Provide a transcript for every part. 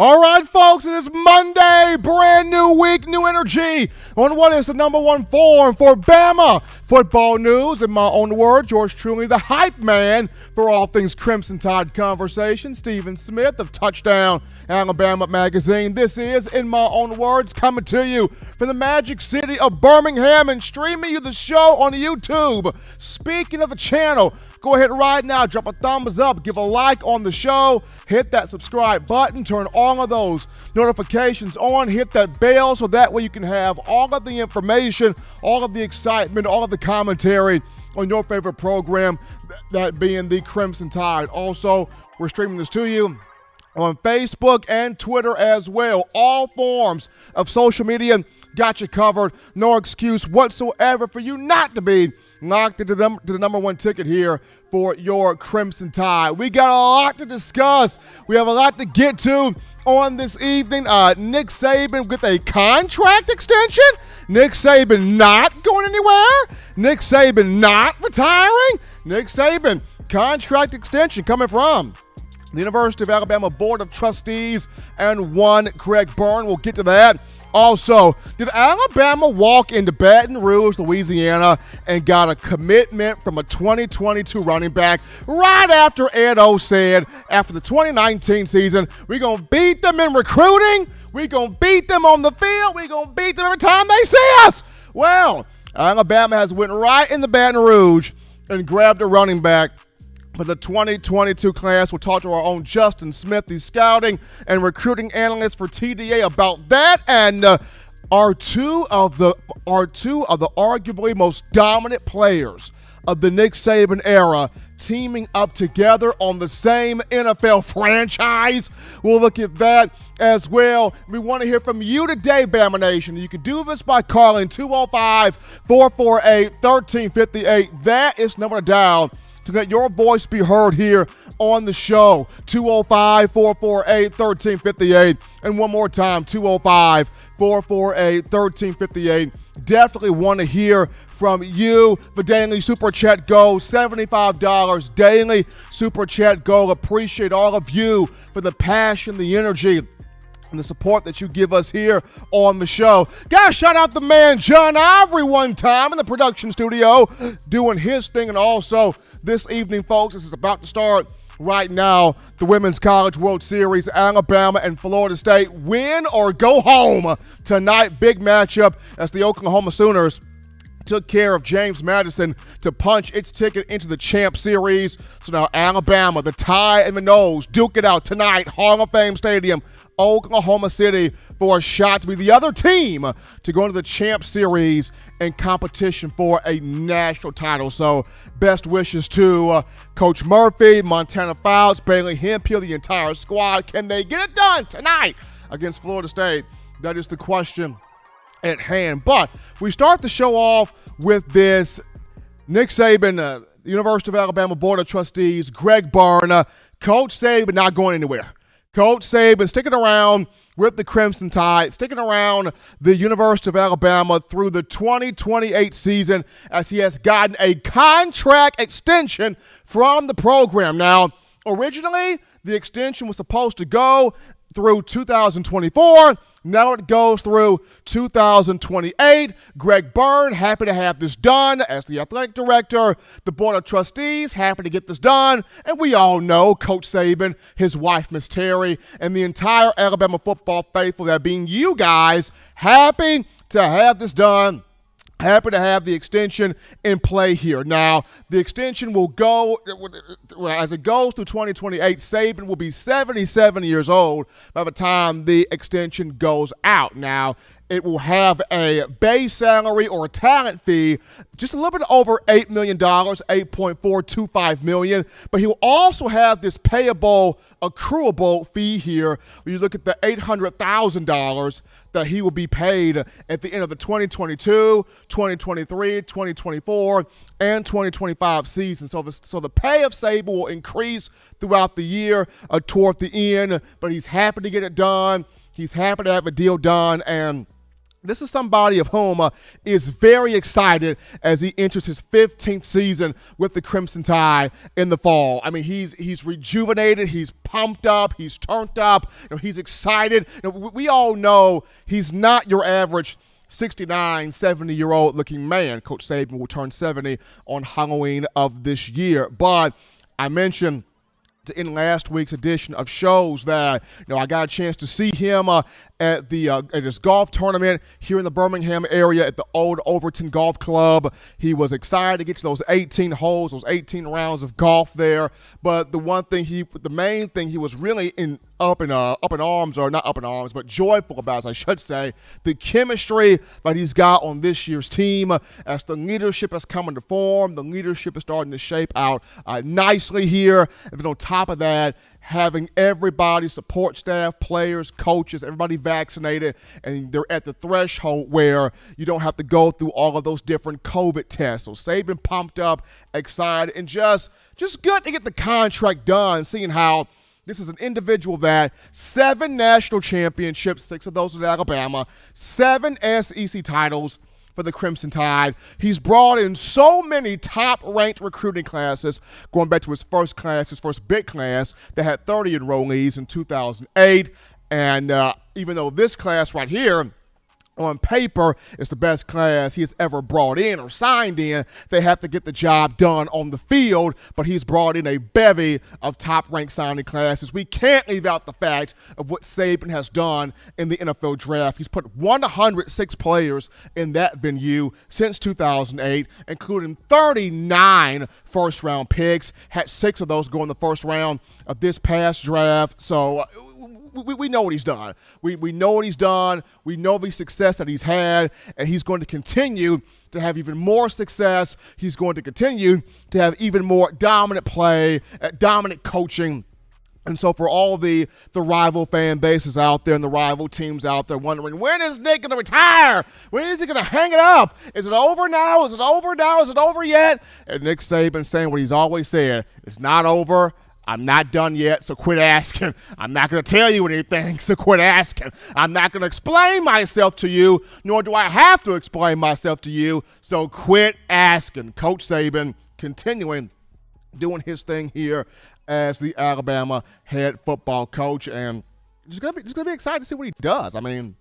All right, folks, it is Monday, brand new week, new energy on what is the number one forum for Bama football news. In my own words, yours truly, the hype man for all things Crimson Tide conversation, Stephen Smith of Touchdown Alabama Magazine. This is, in my own words, coming to you from the magic city of Birmingham and streaming you the show on YouTube. Speaking of the channel, go ahead right now, drop a thumbs up, give a like on the show, hit that subscribe button, turn all of those notifications on, hit that bell so that way you can have all of the information, all of the excitement, all of the commentary on your favorite program, that being the Crimson Tide. Also, we're streaming this to you on Facebook and Twitter as well. All forms of social media got you covered. No excuse whatsoever for you not to be locked into the number one ticket here for your Crimson Tide. We got a lot to discuss. We have a lot to get to on this evening. Nick Saban with a contract extension. Nick Saban not going anywhere. Nick Saban not retiring. Nick Saban contract extension coming from the University of Alabama Board of Trustees and one Greg Byrne. We'll get to that. Also, did Alabama walk into Baton Rouge, Louisiana, and got a commitment from a 2022 running back right after Ed O said, after the 2019 season, we're going to beat them in recruiting, we're going to beat them on the field, we're going to beat them every time they see us? Well, Alabama has went right in the Baton Rouge and grabbed a running back for the 2022 class. We'll talk to our own Justin Smith, the scouting and recruiting analyst for TDA, about that, and are two of the arguably most dominant players of the Nick Saban era teaming up together on the same NFL franchise. We'll look at that as well. We want to hear from you today, Bama Nation. You can do this by calling 205-448-1358. That is the number to dial to let your voice be heard here on the show. 205-448-1358. And one more time, 205-448-1358. Definitely want to hear from you. The daily Super Chat goal, $75 daily Super Chat goal. Appreciate all of you for the passion, the energy, and the support that you give us here on the show. Gotta shout out the man John Ivory one time in the production studio doing his thing. And also this evening, folks, this is about to start right now, the Women's College World Series. Alabama and Florida State, win or go home tonight. Big matchup as the Oklahoma Sooners took care of James Madison to punch its ticket into the Champ Series. So now Alabama, the tie and the nose, duke it out tonight, Hall of Fame Stadium, Oklahoma City, for a shot to be the other team to go into the Champ Series in competition for a national title. So best wishes to Coach Murphy, Montana Fouts, Bailey Hemphill, the entire squad. Can they get it done tonight against Florida State? That is the question at hand. But we start the show off with this Nick Saban, University of Alabama Board of Trustees, Greg Byrne, Coach Saban not going anywhere. Coach Saban sticking around with the Crimson Tide, sticking around the University of Alabama through the 2028 season as he has gotten a contract extension from the program. Now, originally, the extension was supposed to go through 2024. Now it goes through 2028. Greg Byrne, happy to have this done as the athletic director. The Board of Trustees, happy to get this done. And we all know Coach Saban, his wife, Miss Terry, and the entire Alabama football faithful, that being you guys, happy to have this done. Happy to have the extension in play here. Now, the extension will go, as it goes through 2028, Saban will be 77 years old by the time the extension goes out. Now, it will have a base salary or a talent fee just a little bit over $8 million, $8.425 million. But he will also have this payable, accruable fee here where you look at the $800,000 that he will be paid at the end of the 2022, 2023, 2024, and 2025 season. So the pay of Saban will increase throughout the year toward the end, but he's happy to get it done. He's happy to have a deal done, and This is somebody of whom is very excited as he enters his 15th season with the Crimson Tide in the fall. I mean, he's rejuvenated, he's pumped up, he's turned up, he's excited. We all know he's not your average 69, 70-year-old looking man. Coach Saban will turn 70 on Halloween of this year. But I mentioned in last week's edition of shows that I got a chance to see him at this golf tournament here in the Birmingham area at the old Overton Golf Club. He was excited to get to those 18 holes, those 18 rounds of golf there. But the main thing he was really up in arms, or not up in arms, but joyful about, as I should say, the chemistry that he's got on this year's team. As the leadership is coming to form, the leadership is starting to shape out nicely here. And then on top of that, having everybody, support staff, players, coaches, everybody vaccinated, and they're at the threshold where you don't have to go through all of those different COVID tests. So Saban pumped up, excited, and just good to get the contract done, seeing how this is an individual that 7 national championships, 6 of those at Alabama, 7 SEC titles for the Crimson Tide. He's brought in so many top-ranked recruiting classes, going back to his first big class that had 30 enrollees in 2008. And even though this class right here, on paper, is the best class he has ever brought in or signed in, they have to get the job done on the field, but he's brought in a bevy of top-ranked signing classes. We can't leave out the fact of what Saban has done in the NFL draft. He's put 106 players in that venue since 2008, including 39 first-round picks, had 6 of those go in the first round of this past draft. So we know what he's done. We know what he's done. We know the success that he's had, and he's going to continue to have even more success. He's going to continue to have even more dominant play, dominant coaching. And so for all the rival fan bases out there and the rival teams out there wondering, when is Nick going to retire? When is he going to hang it up? Is it over now? Is it over now? Is it over yet? And Nick Saban saying what he's always said, it's not over. I'm not done yet, so quit asking. I'm not going to tell you anything, so quit asking. I'm not going to explain myself to you, nor do I have to explain myself to you, so quit asking. Coach Saban continuing doing his thing here as the Alabama head football coach, and just gonna be excited to see what he does. I mean,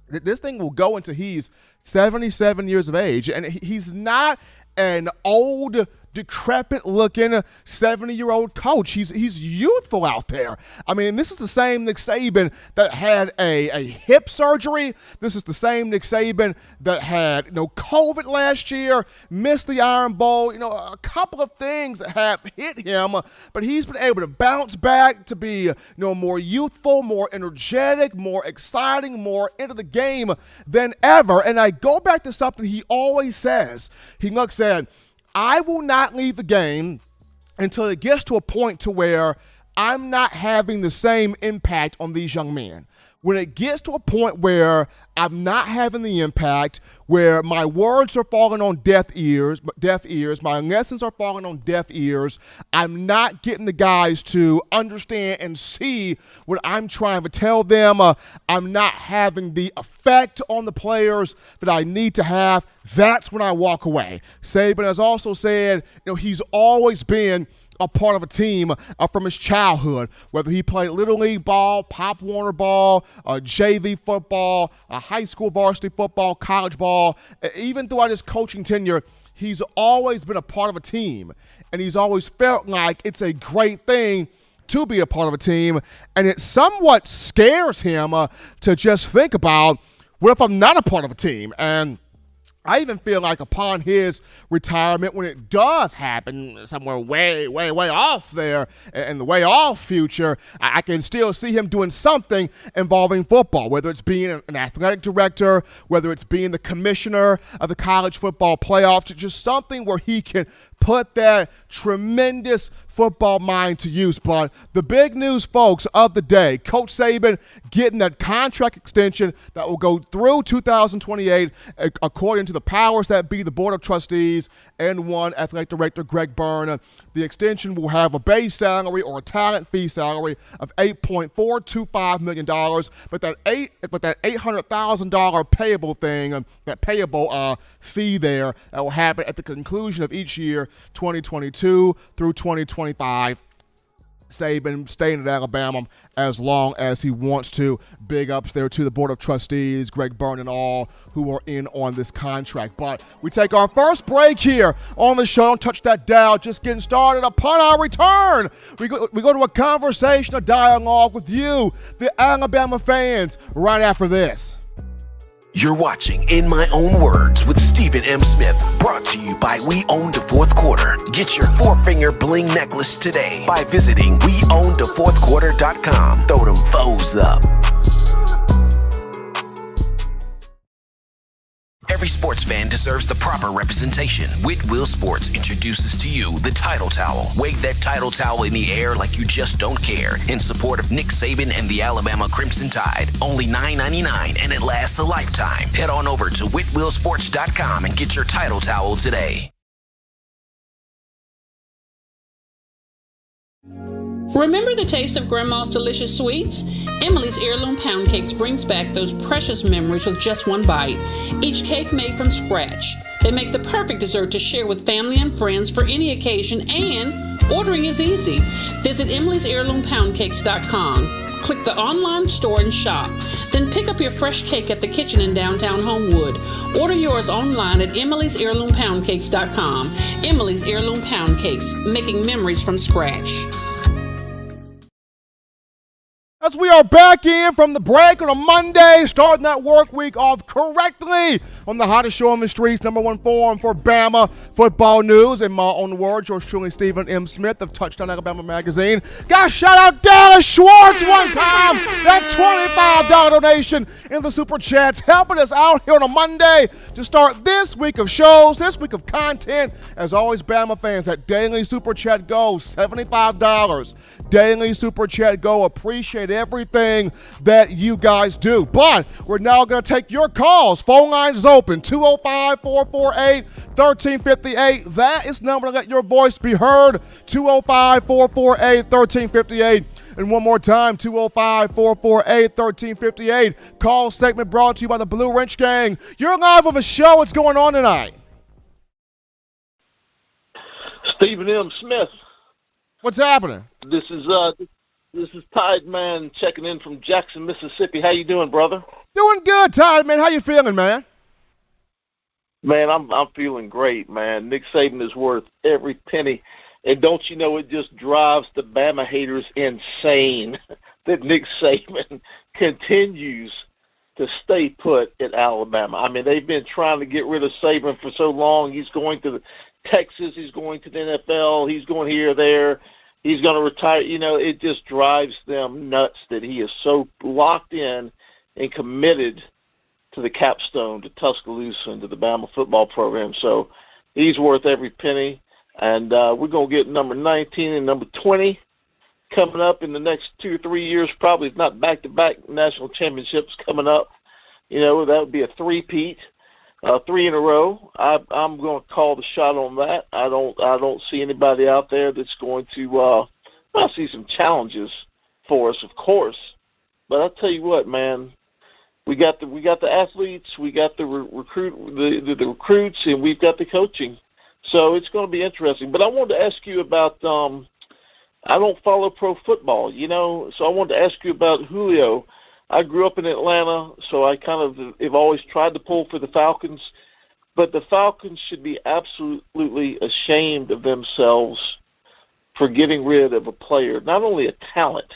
this thing will go into he's 77 years of age, and he's not an old, decrepit-looking 70-year-old coach. He's youthful out there. I mean, this is the same Nick Saban that had a hip surgery. This is the same Nick Saban that had COVID last year, missed the Iron Bowl. A couple of things that have hit him, but he's been able to bounce back to be more youthful, more energetic, more exciting, more into the game than ever. And I go back to something he always says. He looks at, I will not leave the game until it gets to a point to where I'm not having the same impact on these young men. When it gets to a point where I'm not having the impact, where my words are falling on deaf ears, my lessons are falling on deaf ears, I'm not getting the guys to understand and see what I'm trying to tell them. I'm not having the effect on the players that I need to have. That's when I walk away. Saban has also said, he's always been a part of a team from his childhood, whether he played Little League ball, Pop Warner ball, JV football, high school varsity football, college ball. Even throughout his coaching tenure, he's always been a part of a team, and he's always felt like it's a great thing to be a part of a team, and it somewhat scares him to just think about, what if I'm not a part of a team? And I even feel like upon his retirement, when it does happen somewhere way, way, way off there in the way off future, I can still see him doing something involving football, whether it's being an athletic director, whether it's being the commissioner of the college football playoff, just something where he can put that tremendous football mind to use. But the big news, folks, of the day, Coach Saban getting that contract extension that will go through 2028, according to the powers that be, the Board of Trustees, and one athletic director, Greg Byrne. The extension will have a base salary or a talent fee salary of $8.425 million, but that $800,000 payable thing, that payable fee there, that will happen at the conclusion of each year, 2022 through 2025. Saban staying at Alabama as long as he wants to. Big ups there to the Board of Trustees, Greg Byrne and all who are in on this contract. But we take our first break here on the show. Don't touch that dial. Just getting started. Upon our return, we go to a conversation, a dialogue with you, the Alabama fans, right after this. You're watching In My Own Words with Stephen M. Smith, brought to you by We Own the Fourth Quarter. Get your four-finger bling necklace today by visiting weownthefourthquarter.com. Throw them foes up. Every sports fan deserves the proper representation. Whitwell Sports introduces to you the Title Towel. Wave that Title Towel in the air like you just don't care in support of Nick Saban and the Alabama Crimson Tide. Only $9.99 and it lasts a lifetime. Head on over to whitwellsports.com and get your Title Towel today. Remember the taste of Grandma's delicious sweets? Emily's Heirloom Pound Cakes brings back those precious memories with just one bite. Each cake made from scratch. They make the perfect dessert to share with family and friends for any occasion, and ordering is easy. Visit emily'sheirloompoundcakes.com. Click the online store and shop. Then pick up your fresh cake at the kitchen in downtown Homewood. Order yours online at emily'sheirloompoundcakes.com. Emily's Heirloom Pound Cakes, making memories from scratch. As we are back in from the break on a Monday, starting that work week off correctly on the hottest show on the streets, number one forum for Bama football news. In my own words, yours truly, Stephen M. Smith of Touchdown Alabama Magazine. Gotta shout out Dallas Schwartz one time. That $25 donation in the Super Chats, helping us out here on a Monday to start this week of shows, this week of content. As always, Bama fans, that daily Super Chat goes $75. Daily Super Chat go. Appreciate everything that you guys do. But we're now going to take your calls. Phone lines is open, 205-448-1358. That is the number to let your voice be heard, 205-448-1358. And one more time, 205-448-1358. Call segment brought to you by the Blue Wrench Gang. You're live on the show. What's going on tonight? Stephen M. Smith. What's happening? This is Tide Man checking in from Jackson, Mississippi. How you doing, brother? Doing good, Tide Man. How you feeling, man? Man, I'm feeling great, man. Nick Saban is worth every penny. And don't you know, it just drives the Bama haters insane that Nick Saban continues to stay put at Alabama. I mean, they've been trying to get rid of Saban for so long. He's going to Texas. He's going to the NFL. He's going here or there. He's going to retire. You know, it just drives them nuts that he is so locked in and committed to the capstone, to Tuscaloosa, and to the Bama football program. So he's worth every penny. And we're going to get number 19 and number 20 coming up in the next 2 or 3 years, probably. It's not back-to-back national championships coming up. You know, that would be a three-peat. 3 in a row. I'm going to call the shot on that. I don't see anybody out there that's going to. I see some challenges for us, of course, but I'll tell you what, man. We got the athletes, we got the recruits, and we've got the coaching. So it's going to be interesting. But I wanted to ask you about. I don't follow pro football, you know, so I wanted to ask you about Julio. I grew up in Atlanta, so I kind of have always tried to pull for the Falcons. But the Falcons should be absolutely ashamed of themselves for getting rid of a player, not only a talent,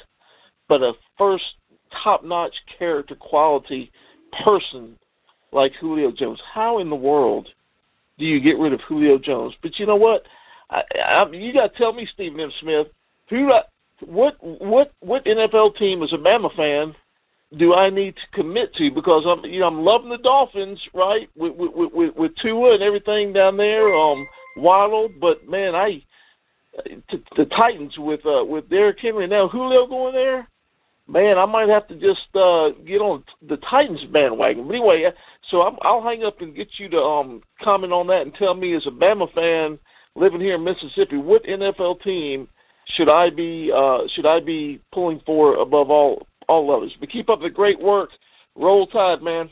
but a first top-notch character quality person like Julio Jones. How in the world do you get rid of Julio Jones? But you know what? You got to tell me, Stephen M. Smith, what NFL team as a Bama fan do I need to commit to? Because I'm loving the Dolphins, right, with Tua and everything down there, Waddle. But man, the Titans with Derrick Henry now, Julio going there. man, I might have to just get on the Titans bandwagon. But anyway, so I'll hang up and get you to comment on that and tell me, as a Bama fan living here in Mississippi, what NFL team should I be pulling for above all others? But keep up the great work. Roll Tide, man.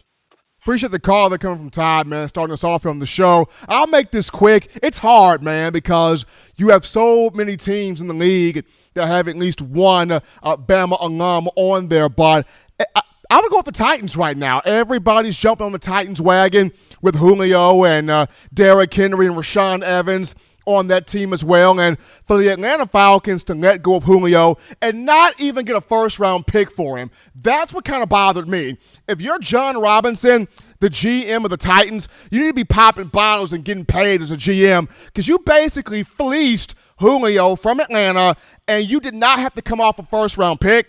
Appreciate the call that coming from Todd, man, starting us off here on the show. I'll make this quick. It's hard, man, because you have so many teams in the league that have at least one Bama alum on there. But I'm going to go with the Titans right now. Everybody's jumping on the Titans wagon with Julio and Derrick Henry and Rashaan Evans on that team as well. And for the Atlanta Falcons to let go of Julio and not even get a first-round pick for him, that's what kind of bothered me. If you're John Robinson, the GM of the Titans, you need to be popping bottles and getting paid as a GM, because you basically fleeced Julio from Atlanta, and you did not have to come off a first-round pick.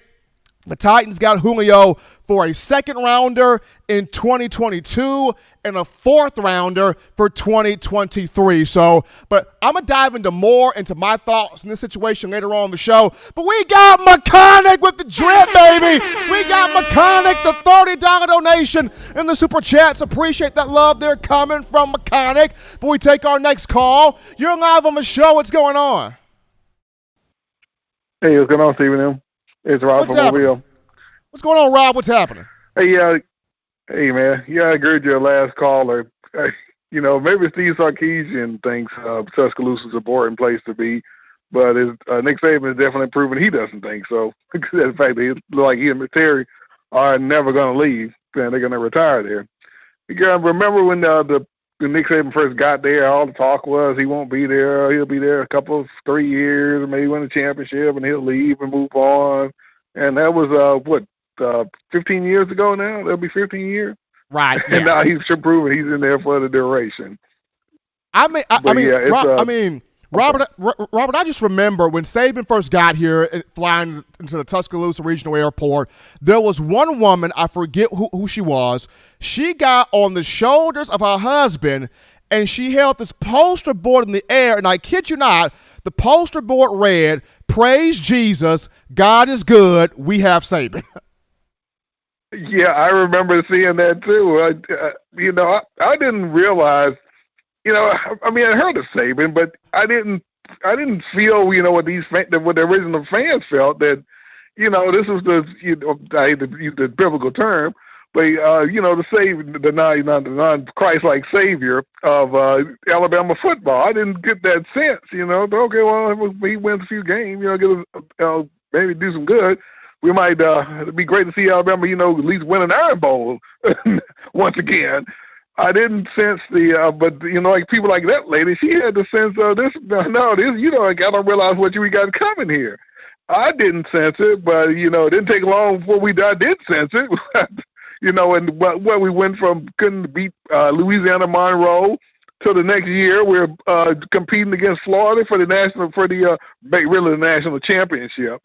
The Titans got Julio for a second-rounder in 2022 and a fourth-rounder for 2023. So, but I'm going to dive into my thoughts in this situation later on in the show. But we got McConaughey with the drip, baby. We got McConaughey, the $30 donation in the Super Chats. Appreciate that love there coming from McConaughey. But we take our next call. You're live on the show. What's going on? Hey, what's going on, Stephen? It's Rob from Mobile. What's going on, Rob? What's happening? Hey, hey, man. Yeah, I agree with your last caller. Maybe Steve Sarkisian thinks Tuscaloosa is a boring place to be, but Nick Saban has definitely proven he doesn't think so. The fact that it looks like he and Terry are never going to leave, and they're going to retire there. You got to remember when Nick Saban first got there, all the talk was he won't be there. He'll be there 3 years, maybe win a championship, and he'll leave and move on. And that was 15 years ago now? That'll be 15 years. Right. Yeah. And now he's proven he's in there for the duration. Robert, I just remember when Saban first got here, flying into the Tuscaloosa Regional Airport, there was one woman, I forget who she was. She got on the shoulders of her husband, and she held this poster board in the air, and I kid you not, the poster board read, "Praise Jesus, God is good, we have Saban." Yeah, I remember seeing that too. I didn't realize, I heard of Saban, but I didn't feel, what the original fans felt, that, this was I hate to use the biblical term, but, to save the non-Christ-like savior of Alabama football. I didn't get that sense, Okay, well, he wins a few games, maybe do some good. We might, it'd be great to see Alabama, at least win an Iron Bowl once again. I didn't sense but like people like that lady, she had the sense of this. I don't realize what we got coming here. I didn't sense it, but it didn't take long before I did sense it. And what we went from couldn't beat Louisiana Monroe to the next year we're competing against Florida for the national championship.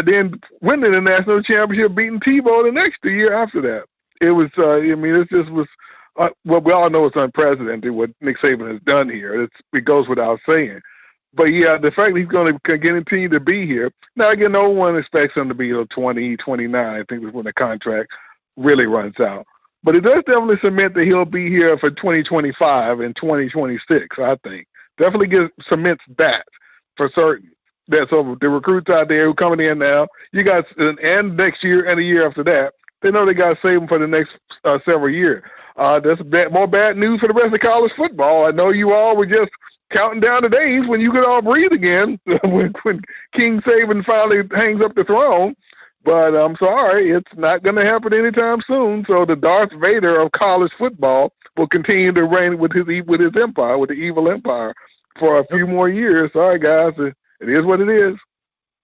Then winning the national championship, beating Tebow the next year after that. It was, it just was. We all know it's unprecedented what Nick Saban has done here. It goes without saying. But yeah, the fact that he's going to continue to be here. Now again, no one expects him to be 20, 29. I think is when the contract really runs out. But it does definitely cement that he'll be here for 2025 and 2026. I think definitely cements that for certain. So the recruits out there who coming in now, you got and next year and a year after that, they know they got to save them for the next several years. That's more bad news for the rest of college football. I know you all were just counting down the days when you could all breathe again when King Saban finally hangs up the throne. But I'm sorry, it's not going to happen anytime soon. So the Darth Vader of college football will continue to reign with his empire, with the evil empire, for a few more years. Sorry, guys. It is what it is.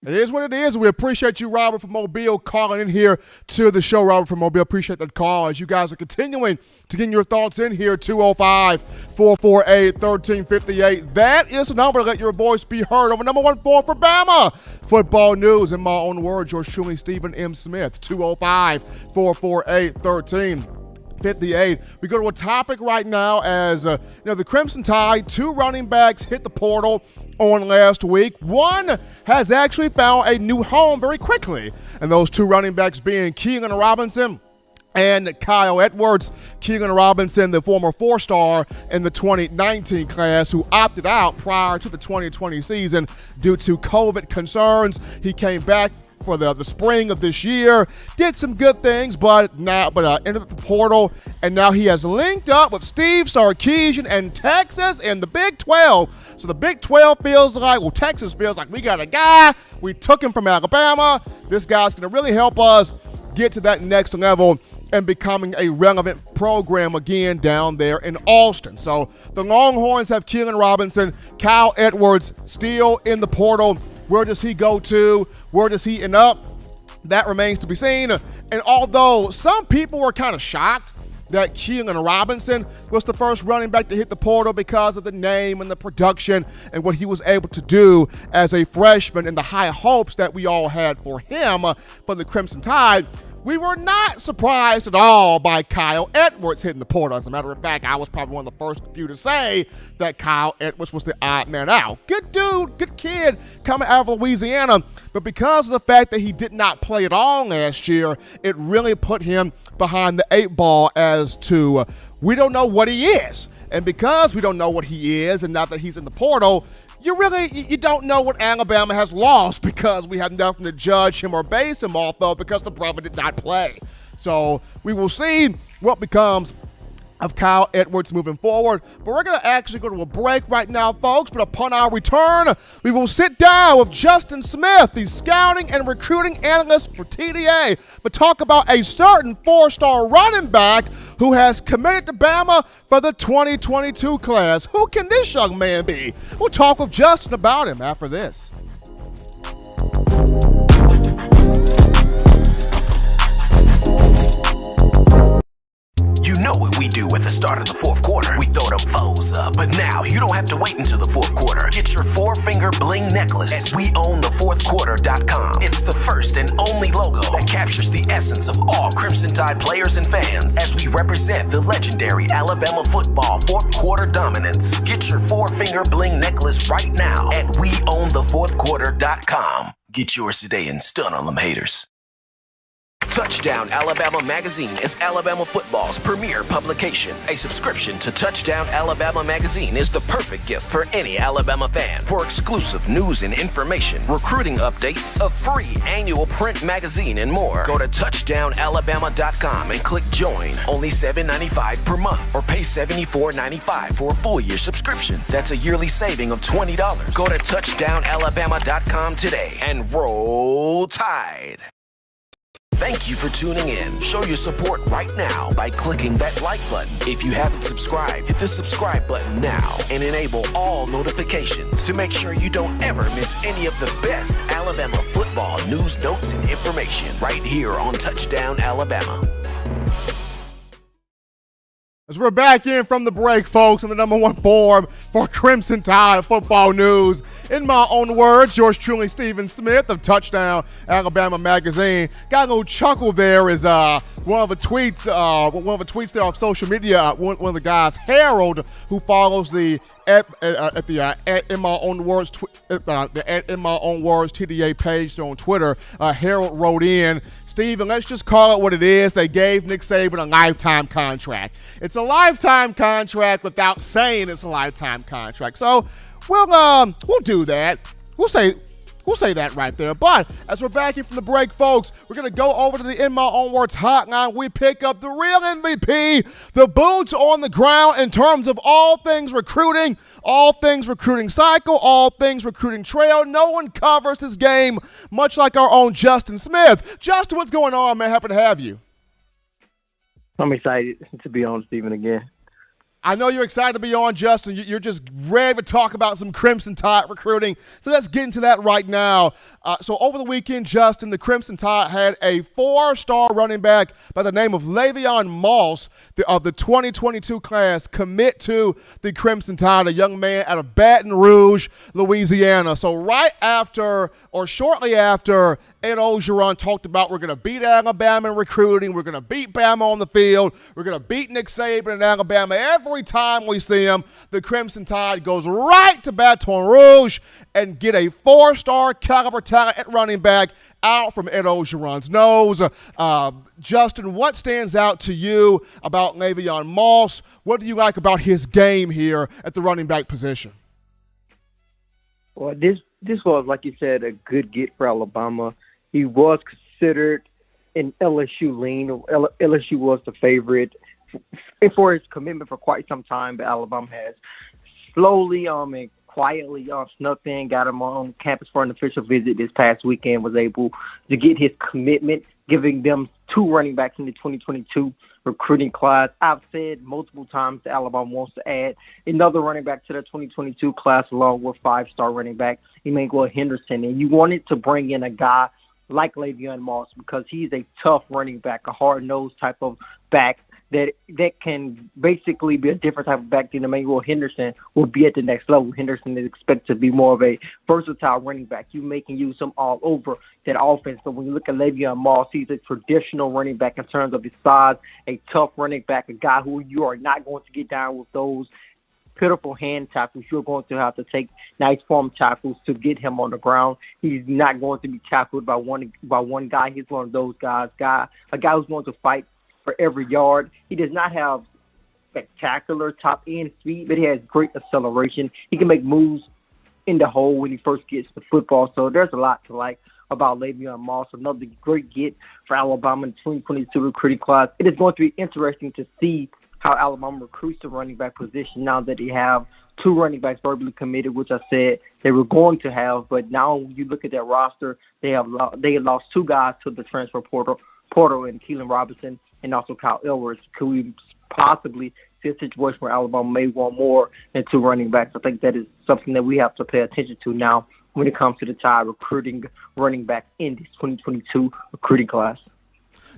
It is what it is. We appreciate you, Robert from Mobile, calling in here to the show. Robert from Mobile, appreciate that call as you guys are continuing to get your thoughts in here. 205-448-1358. That is the number to let your voice be heard over number one for Bama football news. In my own words, yours truly, Stephen M. Smith. 205-448-1358. 58. We go to a topic right now as, the Crimson Tide, 2 running backs hit the portal on last week. One has actually found a new home very quickly, and those 2 running backs being Keelan Robinson and Kyle Edwards. Keelan Robinson, the former 4-star in the 2019 class, who opted out prior to the 2020 season due to COVID concerns. He came back for the spring of this year, did some good things, but entered the portal, and now he has linked up with Steve Sarkisian and Texas in the Big 12. So the Big 12 Texas feels like we got a guy. We took him from Alabama. This guy's going to really help us get to that next level and becoming a relevant program again down there in Austin. So the Longhorns have Keelan Robinson, Kyle Edwards still in the portal. Where does he go to? Where does he end up? That remains to be seen. And although some people were kind of shocked that Keelan Robinson was the first running back to hit the portal because of the name and the production and what he was able to do as a freshman and the high hopes that we all had for him for the Crimson Tide, we were not surprised at all by Kyle Edwards hitting the portal. As a matter of fact, I was probably one of the first few to say that Kyle Edwards was the odd man out. Good dude, good kid coming out of Louisiana, but because of the fact that he did not play at all last year, it really put him behind the 8 ball as to we don't know what he is. And because we don't know what he is, and now that he's in the portal, you don't know what Alabama has lost because we have nothing to judge him or base him off of because the brother did not play. So we will see what becomes of Kyle Edwards moving forward. But we're going to actually go to a break right now, folks. But upon our return, we will sit down with Justin Smith, the scouting and recruiting analyst for TDA, but talk about a certain 4-star running back who has committed to Bama for the 2022 class. Who can this young man be? We'll talk with Justin about him after this. You know what we do at the start of the 4th quarter. We throw them foes up. But now, you don't have to wait until the 4th quarter. Get your 4-finger bling necklace at WeOwnThe4thQuarter.com. It's the first and only logo that captures the essence of all Crimson Tide players and fans as we represent the legendary Alabama football 4th quarter dominance. Get your 4-finger bling necklace right now at WeOwnThe4thQuarter.com. Get yours today and stun on them haters. Touchdown Alabama Magazine is Alabama football's premier publication. A subscription to Touchdown Alabama Magazine is the perfect gift for any Alabama fan. For exclusive news and information, recruiting updates, a free annual print magazine, and more, go to touchdownalabama.com and click join. Only $7.95 per month, or pay $74.95 for a full year subscription. That's a yearly saving of $20. Go to touchdownalabama.com today and roll Tide. Thank you for tuning in. Show your support right now by clicking that like button. If you haven't subscribed, hit the subscribe button now and enable all notifications to make sure you don't ever miss any of the best Alabama football news, notes, and information right here on Touchdown Alabama. As we're back in from the break, folks, on the #1 forum for Crimson Tide football news. In my own words, yours truly, Stephen Smith of Touchdown Alabama Magazine. Got a little chuckle there as one of the tweets there on social media. One of the guys, Harold, who follows the In My Own Words TDA page on Twitter. Harold wrote in, Stephen, let's just call it what it is. They gave Nick Saban a lifetime contract. It's a lifetime contract without saying it's a lifetime contract. So we'll do that. We'll say that right there. But as we're back in from the break, folks, we're going to go over to the In My Own Words hotline. We pick up the real MVP, the boots on the ground in terms of all things recruiting cycle, all things recruiting trail. No one covers this game much like our own Justin Smith. Justin, what's going on, man? Happy to have you. I'm excited to be on, Stephen, again. I know you're excited to be on, Justin. You're just ready to talk about some Crimson Tide recruiting. So let's get into that right now. So over the weekend, Justin, the Crimson Tide had a 4-star running back by the name of Le'Veon Moss of the 2022 class commit to the Crimson Tide, a young man out of Baton Rouge, Louisiana. So right after or shortly after Ed Orgeron talked about we're going to beat Alabama in recruiting, we're going to beat Bama on the field, we're going to beat Nick Saban in Alabama. Every time we see him, the Crimson Tide goes right to Baton Rouge and get a 4-star caliber talent at running back out from Ed Orgeron's nose. Justin, what stands out to you about Le'Veon Moss? What do you like about his game here at the running back position? Well, this was, like you said, a good get for Alabama. He was considered an LSU lean. LSU was the favorite for his commitment for quite some time, but Alabama has slowly and quietly snuck in, got him on campus for an official visit this past weekend, was able to get his commitment, giving them 2 running backs in the 2022 recruiting class. I've said multiple times that Alabama wants to add another running back to the 2022 class along with 5-star running back Emmanuel Henderson, and you wanted to bring in a guy like Le'Veon Moss because he's a tough running back, a hard-nosed type of back that can basically be a different type of back than Emmanuel Henderson will be at the next level. Henderson is expected to be more of a versatile running back. You can use him all over that offense. So when you look at Le'Veon Moss, he's a traditional running back in terms of his size, a tough running back, a guy who you are not going to get down with those pitiful hand tackles. You're going to have to take nice form tackles to get him on the ground. He's not going to be tackled by one guy. He's one of those guys, a guy who's going to fight for every yard. He does not have spectacular top end speed, but he has great acceleration. He can make moves in the hole when he first gets the football. So there's a lot to like about Le'Veon Moss. Another great get for Alabama in the 2022 recruiting class. It is going to be interesting to see how Alabama recruits the running back position now that they have 2 running backs verbally committed, which I said they were going to have. But now when you look at their roster, they have lost 2 guys to the transfer portal and Keelan Robinson and also Kyle Edwards. Could we possibly see a situation where Alabama may want more than 2 running backs? I think that is something that we have to pay attention to now when it comes to the Tide recruiting running back in this 2022 recruiting class.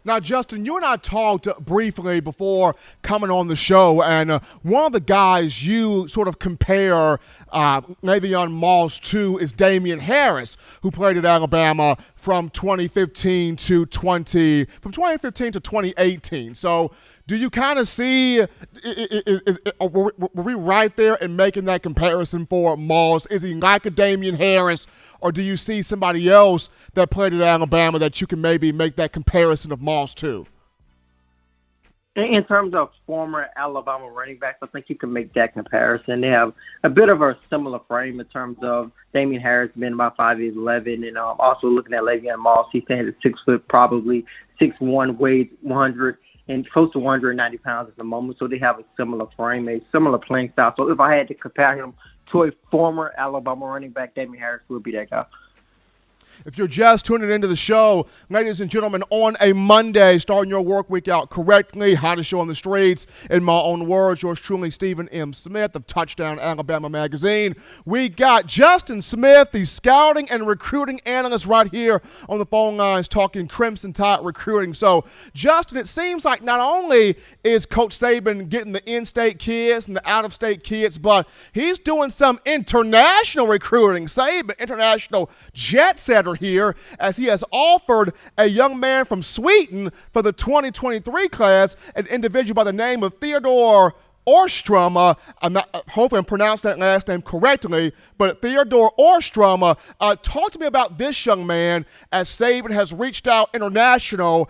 Now, Justin, you and I talked briefly before coming on the show, and one of the guys you sort of compare Le'Veon Moss to is Damian Harris, who played at Alabama from 2015 to 2018. So do you kind of see, were we right there in making that comparison for Moss? Is he like a Damian Harris, or do you see somebody else that played at Alabama that you can maybe make that comparison of Moss to? In terms of former Alabama running backs, I think you can make that comparison. They have a bit of a similar frame in terms of Damian Harris being about 5'11", and also looking at Le'Veon Moss, he stands at 6 foot, probably 6'1", weighs 100 and close to 190 pounds at the moment. So they have a similar frame, a similar playing style. So if I had to compare him to a former Alabama running back, Damian Harris would be that guy. If you're just tuning into the show, ladies and gentlemen, on a Monday, starting your work week out correctly, hottest show on the streets, in my own words, yours truly, Stephen M. Smith of Touchdown Alabama Magazine. We got Justin Smith, the scouting and recruiting analyst, right here on the phone lines talking Crimson Tide recruiting. So, Justin, it seems like not only is Coach Saban getting the in-state kids and the out-of-state kids, but he's doing some international recruiting. Saban, international jet setter here, as he has offered a young man from Sweden for the 2023 class, an individual by the name of Theodore Orstrom. Hopefully I'm pronounced that last name correctly, but Theodore Orstrom. Talk to me about this young man as Saban has reached out international,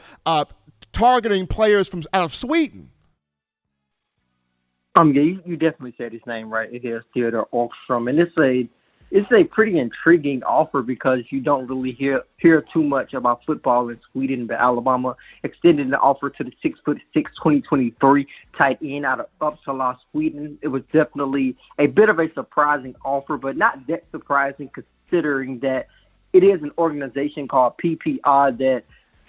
targeting players from out of Sweden. Yeah, you definitely said his name right. It is Theodore Orstrom, and it's a pretty intriguing offer because you don't really hear too much about football in Sweden, but Alabama extended the offer to the 6'6", 2023 tight end out of Uppsala, Sweden. It was definitely a bit of a surprising offer, but not that surprising considering that it is an organization called PPR that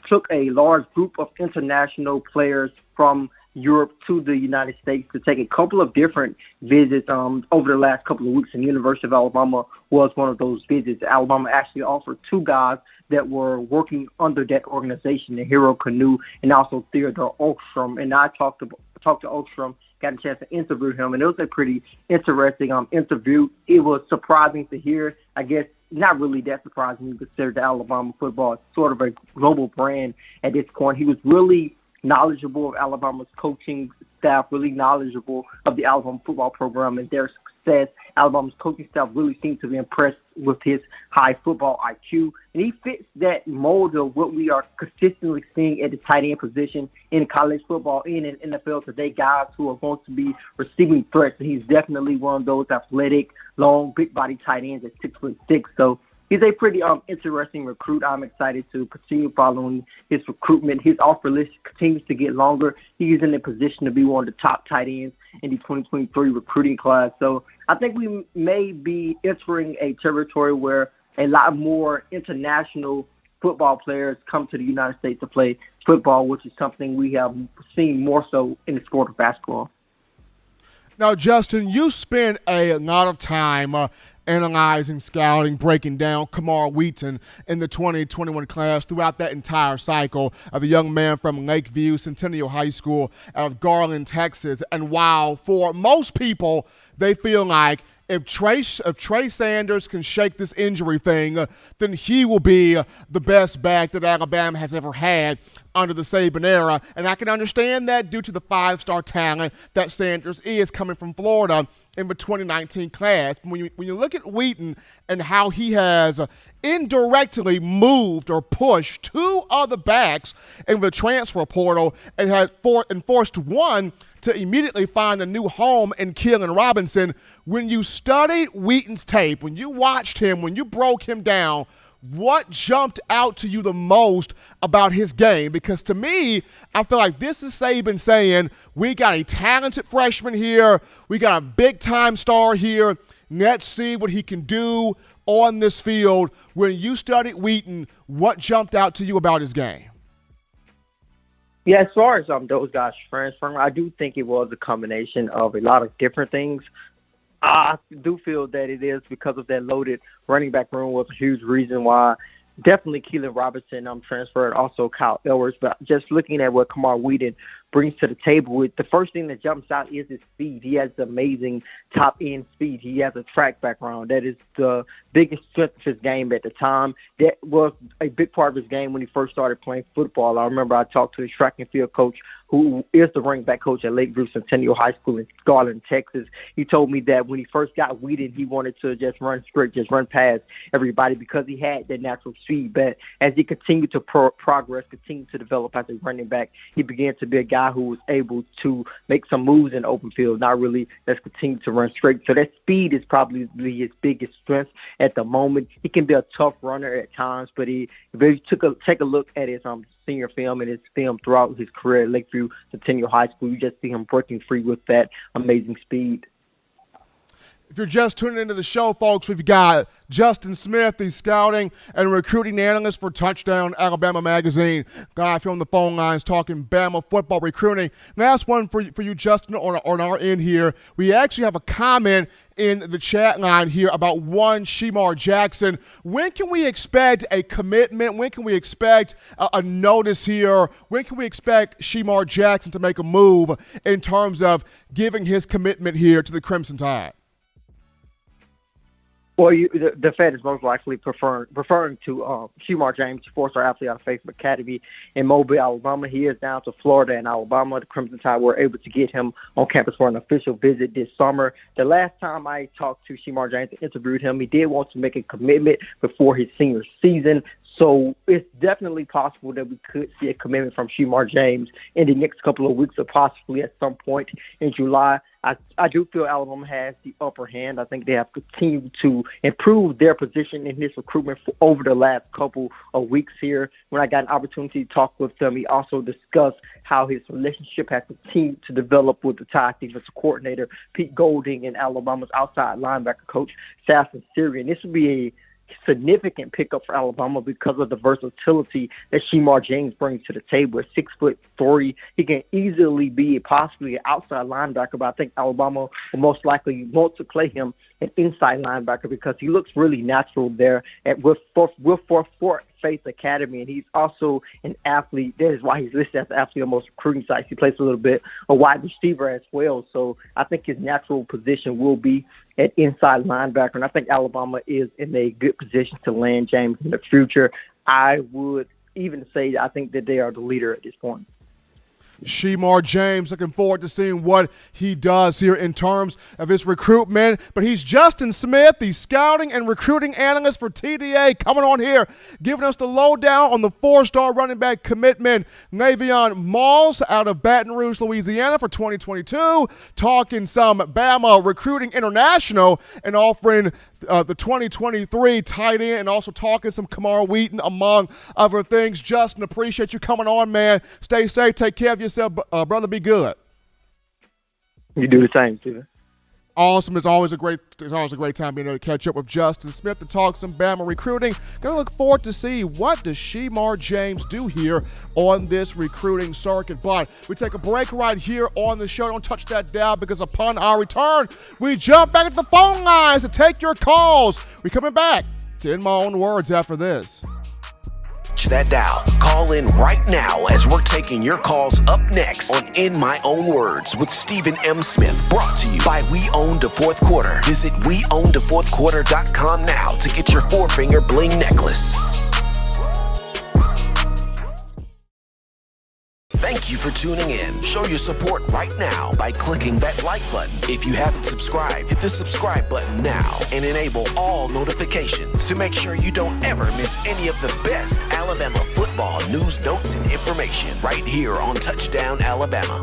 took a large group of international players from Europe to the United States to take a couple of different visits over the last couple of weeks, and the University of Alabama was one of those visits. Alabama actually offered two guys that were working under that organization, the Hero Canoe and also Theodore Oakstrom. And I talked to Oakstrom, got a chance to interview him, and it was a pretty interesting interview. It was surprising to hear, I guess, not really that surprising when you consider the Alabama football is sort of a global brand at this point. He was really knowledgeable of Alabama's coaching staff, really knowledgeable of the Alabama football program and their success. Alabama's coaching staff really seemed to be impressed with his high football IQ, and he fits that mold of what we are consistently seeing at the tight end position in college football and in NFL today, guys who are going to be receiving threats. And he's definitely one of those athletic, long, big-body tight ends at 6'6". So he's a pretty interesting recruit. I'm excited to continue following his recruitment. His offer list continues to get longer. He's in a position to be one of the top tight ends in the 2023 recruiting class. So I think we may be entering a territory where a lot more international football players come to the United States to play football, which is something we have seen more so in the sport of basketball. Now, Justin, you spent a lot of time analyzing, scouting, breaking down Kamar Wheaton in the 2021 class throughout that entire cycle of a young man from Lakeview Centennial High School out of Garland, Texas. And while for most people they feel like if Trey Sanders can shake this injury thing, then he will be the best back that Alabama has ever had under the Saban era. And I can understand that due to the five-star talent that Sanders is coming from Florida in the 2019 class. When you look at Wheaton and how he has indirectly moved or pushed two other backs in the transfer portal and has forced one to immediately find a new home in Keelan Robinson, when you studied Wheaton's tape, when you watched him, when you broke him down, what jumped out to you the most about his game? Because to me, I feel like this is Saban saying, we got a talented freshman here, we got a big-time star here, let's see what he can do on this field. When you studied Wheaton, what jumped out to you about his game? Yeah, as far as those guys transferring, I do think it was a combination of a lot of different things. I do feel that it is because of that loaded running back room was a huge reason why. Definitely Keelan Robinson transferred, also Kyle Ellers. But just looking at what Kamar Wheaton brings to the table, with the first thing that jumps out is his speed. He has amazing top-end speed. He has a track background. That is the biggest strength of his game at the time. That was a big part of his game when he first started playing football. I remember I talked to his track and field coach, who is the running back coach at Lakeview Centennial High School in Garland, Texas. He told me that when he first got Wheaton, he wanted to just run straight, just run past everybody because he had that natural speed. But as he continued to progress, continued to develop as a running back, he began to be a guy who was able to make some moves in the open field, not really just continue to run straight. So that speed is probably his biggest strength at the moment. He can be a tough runner at times, but if you take a look at his senior film and his film throughout his career at Lakeview Centennial High School, you just see him breaking free with that amazing speed. If you're just tuning into the show, folks, we've got Justin Smith, the scouting and recruiting analyst for Touchdown Alabama Magazine. Guy here on the phone lines talking Bama football recruiting. Last one for you, Justin, on our end here. We actually have a comment in the chat line here about one Shemar Jackson. When can we expect a commitment? When can we expect a notice here? When can we expect Shemar Jackson to make a move in terms of giving his commitment here to the Crimson Tide? Well, the Fed is most likely referring to Shemar James, four-star athlete out of Faith Academy in Mobile, Alabama. He is down to Florida and Alabama. The Crimson Tide were able to get him on campus for an official visit this summer. The last time I talked to Shemar James and interviewed him, he did want to make a commitment before his senior season. So it's definitely possible that we could see a commitment from Shemar James in the next couple of weeks or possibly at some point in July. I do feel Alabama has the upper hand. I think they have continued to improve their position in his recruitment over the last couple of weeks here. When I got an opportunity to talk with them, he also discussed how his relationship has continued to develop with the Tide defensive coordinator, Pete Golding, and Alabama's outside linebacker coach, Saban Syrian. This would be a significant pickup for Alabama because of the versatility that Shemar James brings to the table. At 6'3", he can easily be possibly an outside linebacker, but I think Alabama will most likely want to play him an inside linebacker because he looks really natural there with Fort Faith Academy, and he's also an athlete. That is why he's listed as an athlete on most recruiting sites. He plays a little bit a wide receiver as well, so I think his natural position will be at inside linebacker, and I think Alabama is in a good position to land James in the future. I would even say I think that they are the leader at this point. Shemar James, looking forward to seeing what he does here in terms of his recruitment. But he's Justin Smith, the scouting and recruiting analyst for TDA, coming on here, giving us the lowdown on the 4-star running back commitment, Navion Moss out of Baton Rouge, Louisiana for 2022, talking some Bama Recruiting International and offering the 2023 tight end, and also talking some Kamar Wheaton, among other things. Justin, appreciate you coming on, man. Stay safe. Take care of yourself, brother. Be good. You do the same, Steven. Awesome. It's always a great time being able to catch up with Justin Smith to talk some Bama recruiting. Gonna look forward to see what does Shemar James do here on this recruiting circuit. But we take a break right here on the show. Don't touch that dial, because upon our return, we jump back into the phone lines to take your calls. We're coming back to In My Own Words after this. That dial. Call in right now as we're taking your calls up next on In My Own Words with Stephen M. Smith. Brought to you by We Own the Fourth Quarter. Visit weownthefourthquarter.com now to get your 4-finger bling necklace. Thank you for tuning in. Show your support right now by clicking that like button. If you haven't subscribed, hit the subscribe button now and enable all notifications to make sure you don't ever miss any of the best Alabama football news, notes, and information right here on Touchdown Alabama.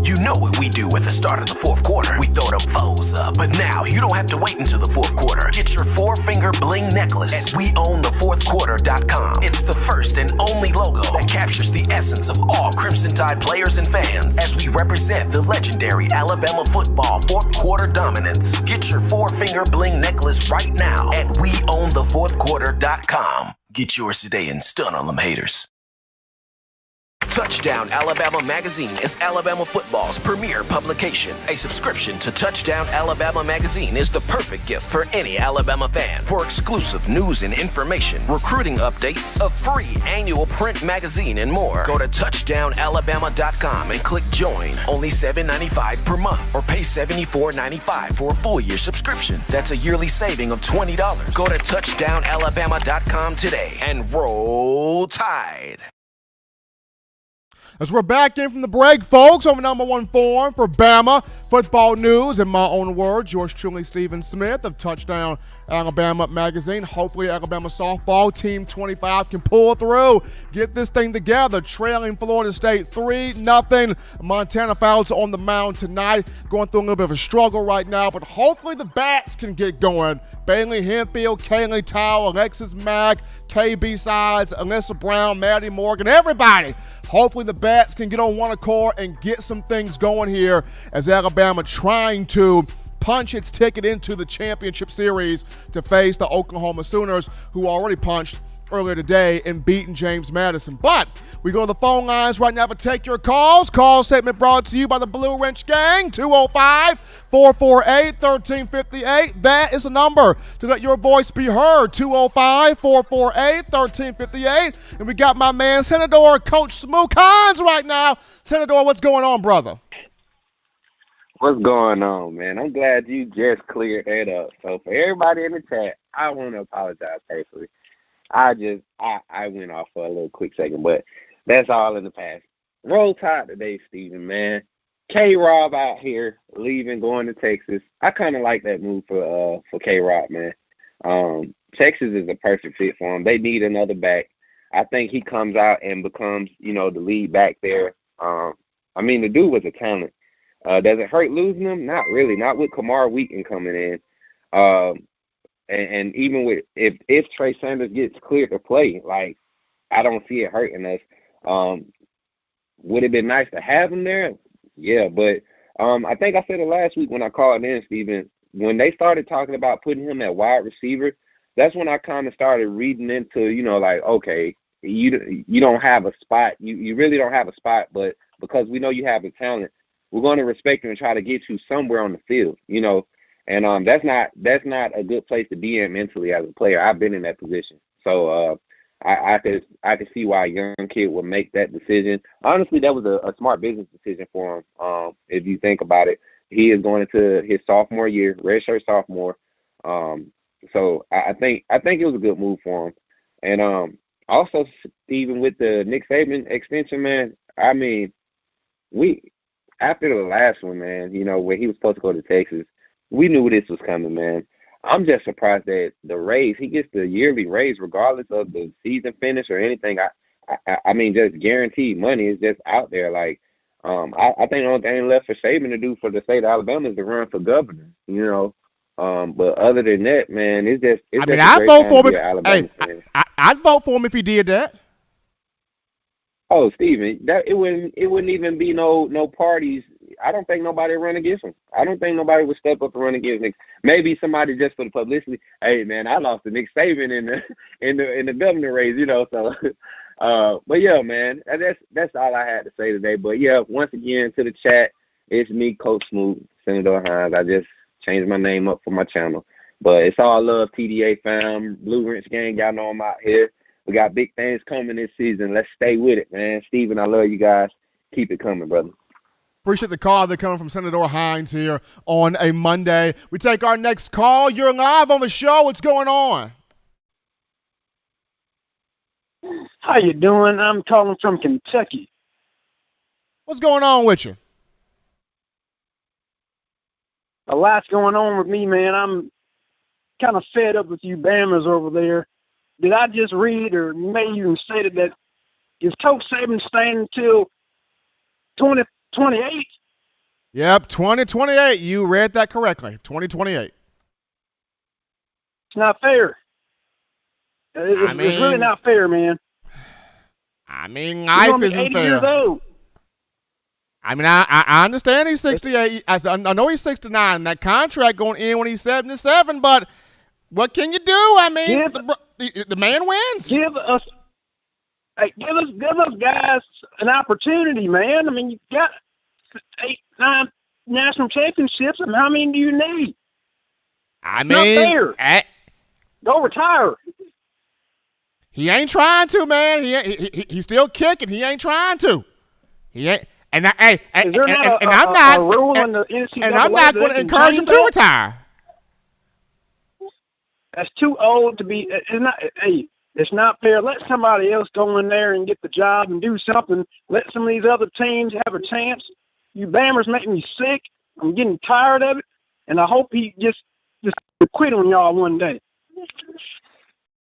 You know what we do at the start of the fourth quarter. We throw them foes up. But now you don't have to wait until the fourth quarter. Get your 4-finger bling necklace at weownthefourthquarter.com. It's the first and only logo that captures the essence of all Crimson Tide players and fans as we represent the legendary Alabama football fourth quarter dominance. Get your 4-finger bling necklace right now at weownthefourthquarter.com. Get yours today and stun on them haters. Touchdown Alabama Magazine is Alabama football's premier publication. A subscription to Touchdown Alabama Magazine is the perfect gift for any Alabama fan. For exclusive news and information, recruiting updates, a free annual print magazine, and more, go to touchdownalabama.com and click join. Only $7.95 per month, or pay $74.95 for a full year subscription. That's a yearly saving of $20. Go to touchdownalabama.com today and roll Tide. As we're back in from the break, folks, on the number one forum for Bama football news, in my own words, yours truly, Stephen Smith of Touchdown Alabama Magazine. Hopefully, Alabama softball team 25 can pull through, get this thing together, trailing Florida State 3-0. Montana Fowles on the mound tonight, going through a little bit of a struggle right now, but hopefully the bats can get going. Bailey Henfield, Kaylee Towell, Alexis Mack, KB Sides, Alyssa Brown, Maddie Morgan, everybody. Hopefully the bats can get on one accord and get some things going here as Alabama trying to punch its ticket into the championship series to face the Oklahoma Sooners, who already punched earlier today and beaten James Madison. But we go to the phone lines right now to take your calls. Call segment brought to you by the Blue Wrench Gang, 205-448-1358. That is the number to let your voice be heard, 205-448-1358. And we got my man, Senator Coach Smook Hines right now. Senator, what's going on, brother? What's going on, man? I'm glad you just cleared that up. So for everybody in the chat, I want to apologize personally. I went off for a little quick second, but that's all in the past. Roll Tide today, Stephen, man. K-Rob out here leaving, going to Texas. I kind of like that move for K-Rob, man. Texas is a perfect fit for him. They need another back. I think he comes out and becomes, the lead back there. The dude was a talent. Does it hurt losing him? Not really. Not with Kamar Wheaton coming in. And even with if Trey Sanders gets cleared to play, I don't see it hurting us. Would it have been nice to have him there? Yeah, but I think I said it last week when I called in, Steven. when they started talking about putting him at wide receiver, that's when I kind of started reading into, like, okay, you don't have a spot. You really don't have a spot, but because we know you have the talent, we're going to respect you and try to get you somewhere on the field, And that's not a good place to be in mentally as a player. I've been in that position. So I could see why a young kid would make that decision. Honestly, that was a smart business decision for him. If you think about it, he is going into his sophomore year, redshirt sophomore. So I think it was a good move for him. And also, even with the Nick Saban extension, man, I mean, after the last one, man, where he was supposed to go to Texas, we knew this was coming, man. I'm just surprised that the raise, he gets the yearly raise regardless of the season finish or anything. I mean, just guaranteed money is just out there. Like, I think the only thing left for Saban to do for the state of Alabama is to run for governor, But other than that, man, I'd vote for him. I'd vote for him if he did that. Oh, Steven, it wouldn't even be no parties. I don't think nobody would run against him. I don't think nobody would step up and run against Nick. Maybe somebody just for the publicity. Hey, man, I lost to Nick Saban in the governor race, So, but yeah, man, that's all I had to say today. But yeah, once again to the chat, it's me, Coach Smoot, Senator Hines. I just changed my name up for my channel, but it's all love, TDA fam, Blue Rinse gang. Y'all know I'm out here. We got big things coming this season. Let's stay with it, man. Steven, I love you guys. Keep it coming, brother. Appreciate the call. They're coming from Senator Hines here on a Monday. We take our next call. You're live on the show. What's going on? How you doing? I'm calling from Kentucky. What's going on with you? A lot's going on with me, man. I'm kind of fed up with you Bammers over there. Did I just read, or maybe you stated that is Coach Saban staying until 2028? Yep, 2028. You read that correctly. 2028. It's not fair. It's really not fair, man. I mean, life isn't fair. Years old. I mean, I understand he's 68. I know he's 69, and that contract going in when he's 77, but what can you do? I mean, the man wins. Give us guys an opportunity, man. I mean, you got 8, 9 national championships, and how many do you need? I mean, not fair. Go retire. He ain't trying to, man. He's still kicking. He ain't trying to. He ain't. And I'm not going to encourage him to retire. That's too old to be. It's not fair. Let somebody else go in there and get the job and do something. Let some of these other teams have a chance. You Bammers make me sick. I'm getting tired of it, and I hope he just quit on y'all one day.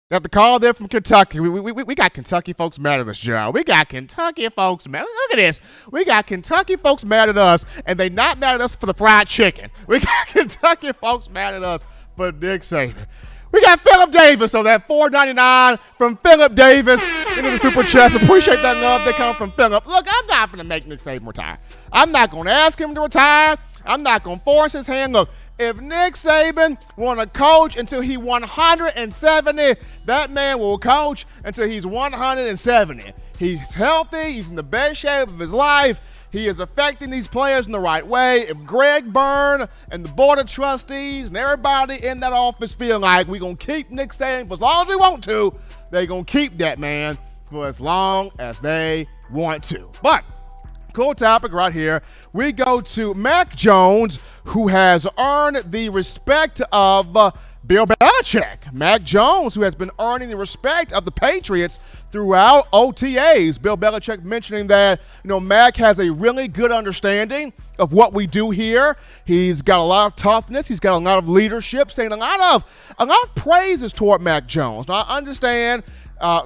Got the call there from Kentucky. We got Kentucky folks mad at us, Joe. We got Kentucky folks mad. Look at this. We got Kentucky folks mad at us, and they not mad at us for the fried chicken. We got Kentucky folks mad at us for Nick Saban. We got Philip Davis, so that $4.99 from Philip Davis into the Super Chats. Appreciate that love that comes from Philip. Look, I'm not going to make Nick Saban retire. I'm not going to ask him to retire. I'm not going to force his hand. Look, if Nick Saban want to coach until he's 170, that man will coach until he's 170. He's healthy. He's in the best shape of his life. He is affecting these players in the right way. If Greg Byrne and the board of trustees and everybody in that office feel like we're going to keep Nick Saban for as long as we want to, they're going to keep that man for as long as they want to. But cool topic right here. We go to Mac Jones, who has earned the respect of Bill Belichick. Mac Jones, who has been earning the respect of the Patriots throughout OTAs. Bill Belichick mentioning that, Mac has a really good understanding of what we do here. He's got a lot of toughness. He's got a lot of leadership, saying a lot of praises toward Mac Jones. Now, I understand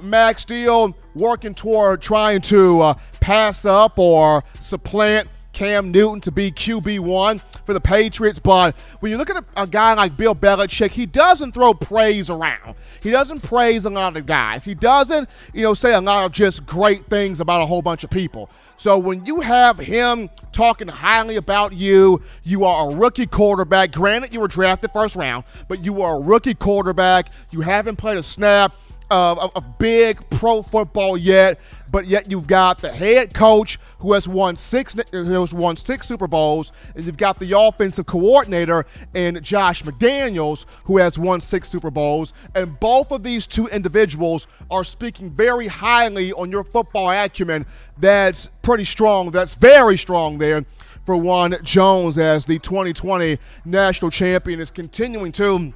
Mac still working toward trying to pass up or supplant Cam Newton to be QB1 for the Patriots, but when you look at a guy like Bill Belichick, he doesn't throw praise around. He doesn't praise a lot of guys. He doesn't, say a lot of just great things about a whole bunch of people. So when you have him talking highly about you, you are a rookie quarterback. Granted, you were drafted first round, but you are a rookie quarterback. You haven't played a snap of big pro football yet, but yet you've got the head coach who has won six Super Bowls, and you've got the offensive coordinator in Josh McDaniels who has won 6 Super Bowls, and both of these two individuals are speaking very highly on your football acumen. That's pretty strong. That's very strong there for one Jones, as the 2020 national champion is continuing to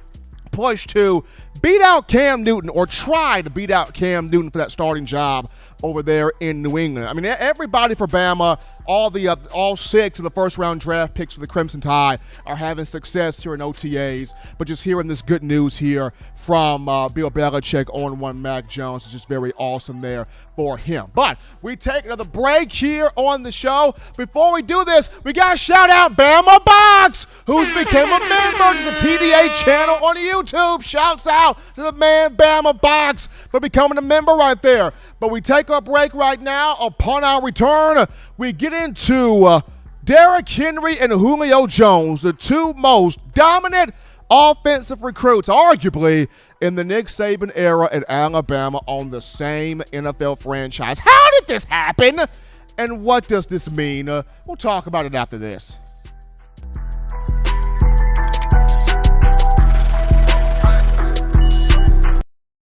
push to beat out Cam Newton, or try to beat out Cam Newton for that starting job over there in New England. I mean, everybody for Bama, all 6 of the first-round draft picks for the Crimson Tide are having success here in OTAs. But just hearing this good news here from Bill Belichick on one Mac Jones is just very awesome there for him. But we take another break here on the show. Before we do this, we got to shout out Bama Box, who's become a member to the TDA channel on YouTube. Shouts out to the man Bama Box for becoming a member right there. But we take our break right now. Upon our return, we get into Derrick Henry and Julio Jones, the two most dominant offensive recruits, arguably, in the Nick Saban era at Alabama on the same NFL franchise. How did this happen? And what does this mean? We'll talk about it after this.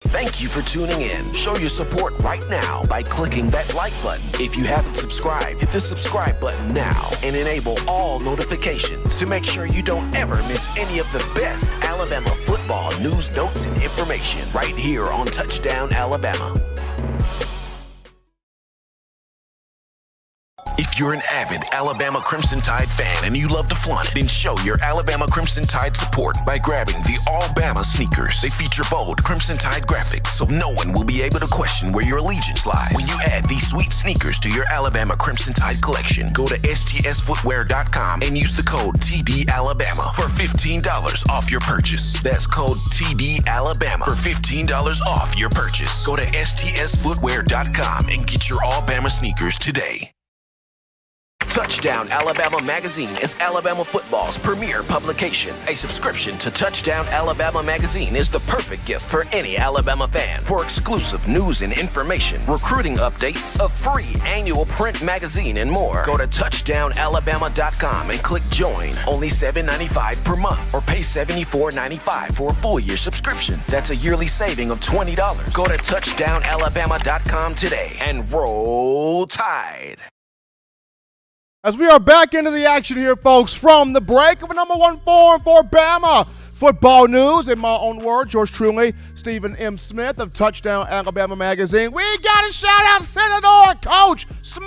Thank you for tuning in. Show your support right now by clicking that like button. If you haven't subscribed, hit the subscribe button now and enable all notifications to make sure you don't ever miss any of the best Alabama football news, notes, and information right here on Touchdown Alabama. If you're an avid Alabama Crimson Tide fan and you love to flaunt it, then show your Alabama Crimson Tide support by grabbing the All-Bama sneakers. They feature bold Crimson Tide graphics, so no one will be able to question where your allegiance lies. When you add these sweet sneakers to your Alabama Crimson Tide collection, go to stsfootwear.com and use the code TDAlabama for $15 off your purchase. That's code TDAlabama for $15 off your purchase. Go to stsfootwear.com and get your All-Bama sneakers today. Touchdown Alabama Magazine is Alabama football's premier publication. A subscription to Touchdown Alabama Magazine is the perfect gift for any Alabama fan. For exclusive news and information, recruiting updates, a free annual print magazine, and more, go to touchdownalabama.com and click join. Only $7.95 per month, or pay $74.95 for a full year subscription. That's a yearly saving of $20. Go to touchdownalabama.com today and roll Tide. As we are back into the action here, folks, from the break of a number 1 forum for Bama football news, in my own words, yours truly, Stephen M. Smith of Touchdown Alabama Magazine. We got to shout out Senator Coach Smoot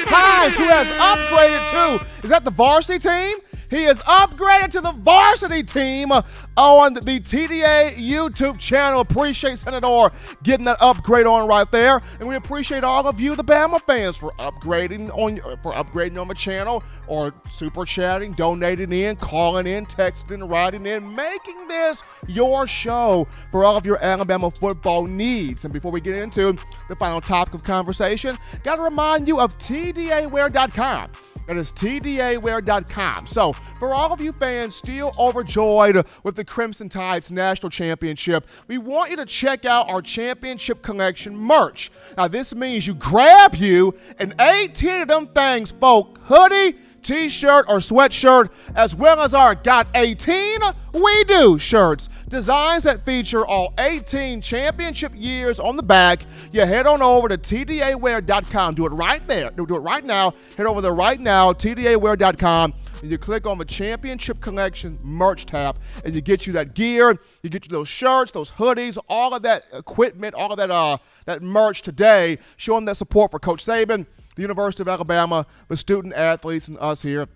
Hines, who has upgraded to, is that the varsity team? He is upgraded to the varsity team on the TDA YouTube channel. Appreciate Senator getting that upgrade on right there. And we appreciate all of you, the Bama fans, for upgrading on the channel, or super chatting, donating in, calling in, texting, writing in, making this your show for all of your Alabama football needs. And before we get into the final topic of conversation, got to remind you of TDAwear.com. That is TDAwear.com. So, for all of you fans still overjoyed with the Crimson Tide's national championship, we want you to check out our championship collection merch. Now, this means you grab you an 18 of them things, folk, hoodie, t-shirt, or sweatshirt, as well as our Got 18 We Do shirts. Designs that feature all 18 championship years on the back. You head on over to TDAwear.com. Do it right there. Do it right now. Head over there right now, TDAwear.com, and you click on the championship collection merch tab, and you get you that gear. You get you those shirts, those hoodies, all of that equipment, all of that merch today, showing that support for Coach Saban, the University of Alabama, the student athletes, and us here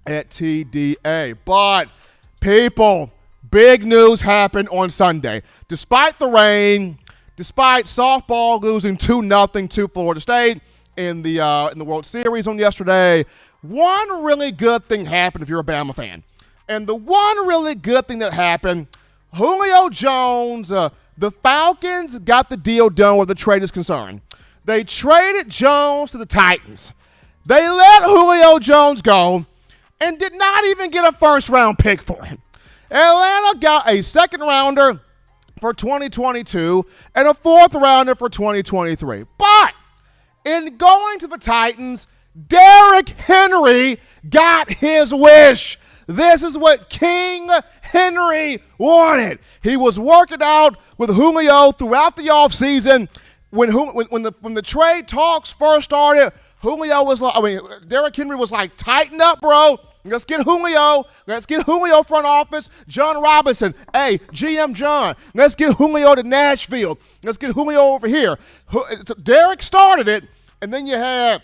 at TDA. But people, big news happened on Sunday. Despite the rain, despite softball losing 2-0 to Florida State, in the World Series on yesterday. One really good thing happened if you're a Bama fan. And the one really good thing that happened, Julio Jones, the Falcons got the deal done where the trade is concerned. They traded Jones to the Titans. They let Julio Jones go and did not even get a first-round pick for him. Atlanta got a second-rounder for 2022 and a fourth-rounder for 2023. But in going to the Titans, Derrick Henry got his wish. This is what King Henry wanted. He was working out with Julio throughout the offseason. When the trade talks first started, Derrick Henry was like, tighten up, bro. Let's get Julio. Let's get Julio front office. John Robinson. Hey, GM John. Let's get Julio to Nashville. Let's get Julio over here. Derrick started it, and then you had,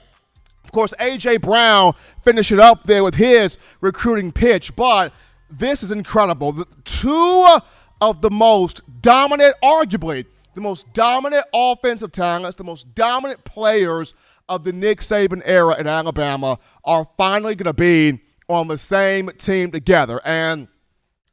of course, A.J. Brown finish it up there with his recruiting pitch. But this is incredible. Two of the most dominant, arguably, the most dominant offensive talents, the most dominant players of the Nick Saban era in Alabama are finally going to be on the same team together. And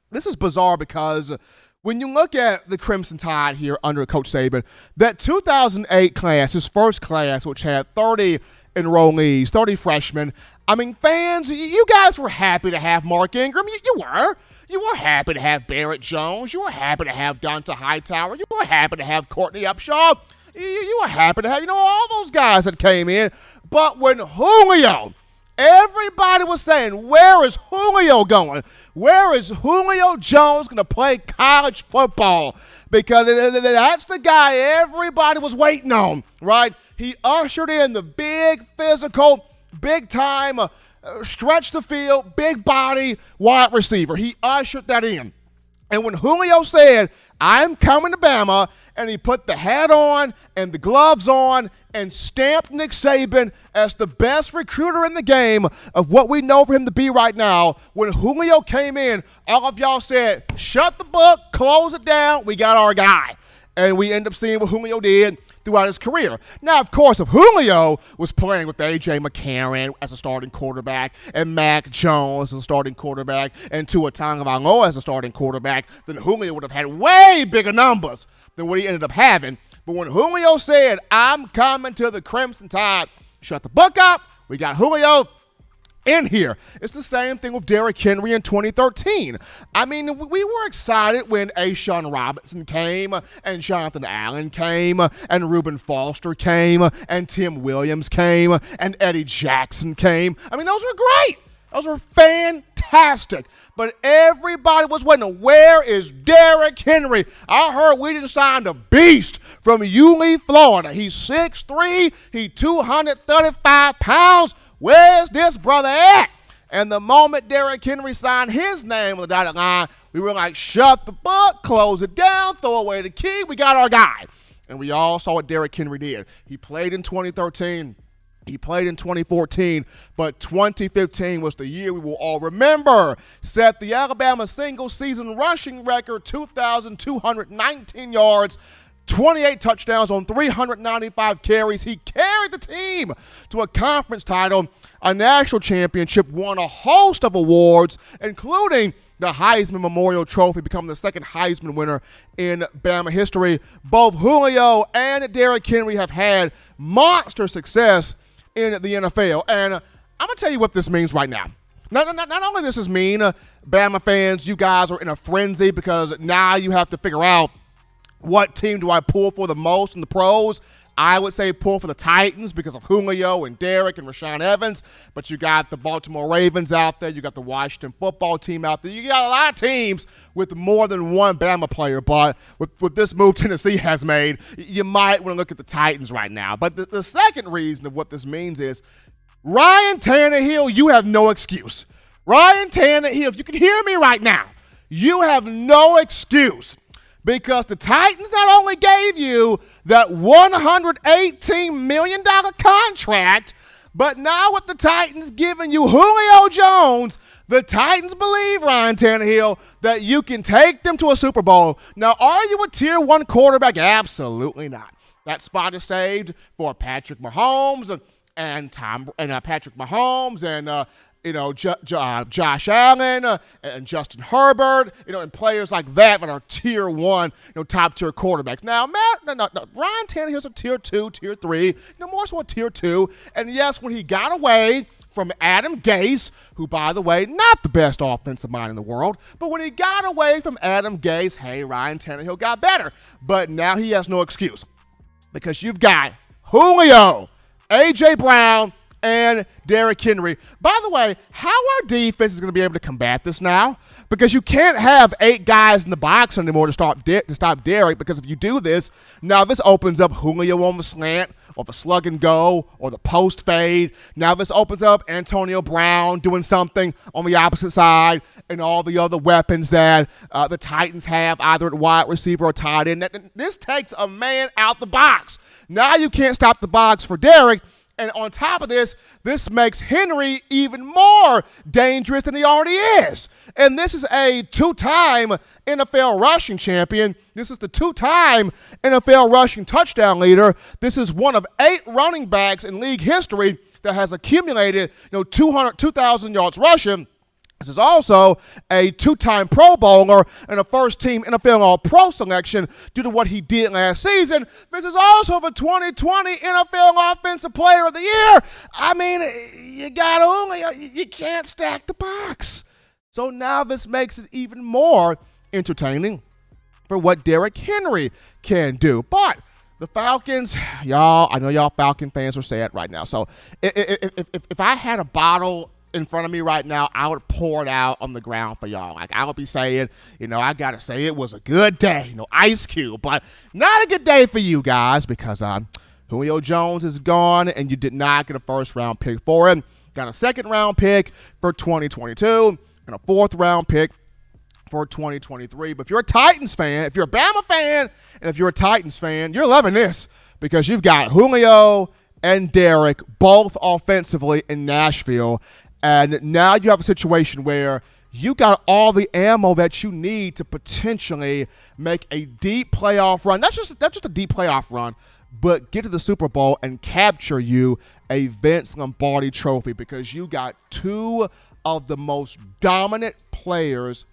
this is bizarre because when you look at the Crimson Tide here under Coach Saban, that 2008 class, his first class, which had 30 enrollees, 30 freshmen, I mean, fans, you guys were happy to have Mark Ingram. You were. You were happy to have Barrett Jones. You were happy to have Donta Hightower. You were happy to have Courtney Upshaw. You were happy to have, all those guys that came in. But when Julio, everybody was saying, where is Julio going? Where is Julio Jones going to play college football? Because that's the guy everybody was waiting on, right? He ushered in the big physical, big-time, stretch the field, big body wide receiver. He ushered that in. And when Julio said, I'm coming to Bama, and he put the hat on and the gloves on and stamped Nick Saban as the best recruiter in the game of what we know for him to be right now, when Julio came in, all of y'all said, shut the book, close it down, we got our guy. And we end up seeing what Julio did throughout his career. Now, of course, if Julio was playing with A.J. McCarron as a starting quarterback and Mac Jones as a starting quarterback and Tua Tagovailoa as a starting quarterback, then Julio would have had way bigger numbers than what he ended up having. But when Julio said, I'm coming to the Crimson Tide, shut the book up, we got Julio in here. It's the same thing with Derrick Henry in 2013. I mean, we were excited when Ashawn Robinson came and Jonathan Allen came and Reuben Foster came and Tim Williams came and Eddie Jackson came. I mean, those were great. Those were fantastic. But everybody was waiting, where is Derrick Henry? I heard we just signed a beast from Yulee, Florida. He's 6'3", he's 235 pounds. Where's this brother at? And the moment Derrick Henry signed his name on the dotted line, we were like, shut the book, close it down, throw away the key, we got our guy. And we all saw what Derrick Henry did. He played in 2013. He played in 2014, but 2015 was the year we will all remember. Set the Alabama single-season rushing record, 2,219 yards, 28 touchdowns on 395 carries. He carried the team to a conference title, a national championship, won a host of awards, including the Heisman Memorial Trophy, becoming the second Heisman winner in Bama history. Both Julio and Derrick Henry have had monster success in the NFL. And I'm going to tell you what this means right now. Not only does this mean, Bama fans, you guys are in a frenzy because now you have to figure out what team do I pull for the most in the pros. I would say pull for the Titans because of Julio and Derrick and Rashaan Evans. But you got the Baltimore Ravens out there. You got the Washington football team out there. You got a lot of teams with more than one Bama player. But with this move Tennessee has made, you might want to look at the Titans right now. But the second reason of what this means is Ryan Tannehill, you have no excuse. Ryan Tannehill, if you can hear me right now, you have no excuse. Because the Titans not only gave you that $118 million contract, but now with the Titans giving you Julio Jones, the Titans believe, Ryan Tannehill, that you can take them to a Super Bowl. Now, are you a Tier 1 quarterback? Absolutely not. That spot is saved for Patrick Mahomes and Patrick Mahomes and Josh Allen and Justin Herbert, and players like that are tier 1, top tier quarterbacks. Now, Ryan Tannehill's a tier 2, tier 3, more so a tier 2. And yes, when he got away from Adam Gase, who, by the way, not the best offensive mind in the world, but when he got away from Adam Gase, hey, Ryan Tannehill got better. But now he has no excuse because you've got Julio, A.J. Brown, and Derrick Henry. By the way, how our defense is going to be able to combat this now? Because you can't have 8 guys in the box anymore to stop Derrick, because if you do this, now this opens up Julio on the slant or the slug and go or the post fade. Now this opens up Antonio Brown doing something on the opposite side and all the other weapons that the Titans have, either at wide receiver or tight end. This takes a man out the box. Now you can't stop the box for Derrick. And on top of this, this makes Henry even more dangerous than he already is. And this is a 2-time NFL rushing champion. This is the 2-time NFL rushing touchdown leader. This is one of 8 running backs in league history that has accumulated 2,000 yards rushing. This is also a 2-time Pro Bowler and a first-team NFL All-Pro selection due to what he did last season. This is also the 2020 NFL Offensive Player of the Year. I mean, you can't stack the box. So now this makes it even more entertaining for what Derrick Henry can do. But the Falcons, y'all, I know y'all Falcon fans are sad right now. So if I had a bottle in front of me right now, I would pour it out on the ground for y'all. Like, I would be saying, I got to say it was a good day, Ice Cube, but not a good day for you guys because Julio Jones is gone and you did not get a first-round pick for him. Got a second-round pick for 2022 and a fourth-round pick for 2023. But if you're a Titans fan, if you're a Bama fan, and if you're a Titans fan, you're loving this because you've got Julio and Derrick both offensively in Nashville. And now you have a situation where you got all the ammo that you need to potentially make a deep playoff run. Not just a deep playoff run, but get to the Super Bowl and capture you a Vince Lombardi trophy because you got 2 of the most dominant players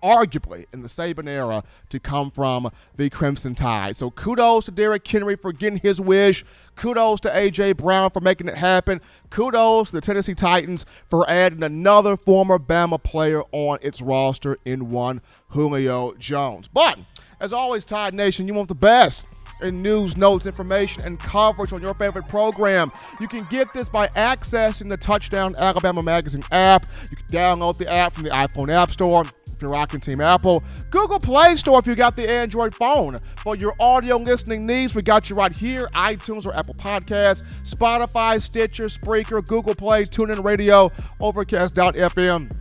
arguably in the Saban era to come from the Crimson Tide. So kudos to Derrick Henry for getting his wish. Kudos to A.J. Brown for making it happen. Kudos to the Tennessee Titans for adding another former Bama player on its roster in one Julio Jones. But, as always, Tide Nation, you want the best in news, notes, information, and coverage on your favorite program. You can get this by accessing the Touchdown Alabama Magazine app. You can download the app from the iPhone App Store if you're rocking Team Apple. Google Play Store if you got the Android phone. For your audio listening needs, we got you right here, iTunes or Apple Podcasts, Spotify, Stitcher, Spreaker, Google Play, TuneIn Radio, Overcast.fm,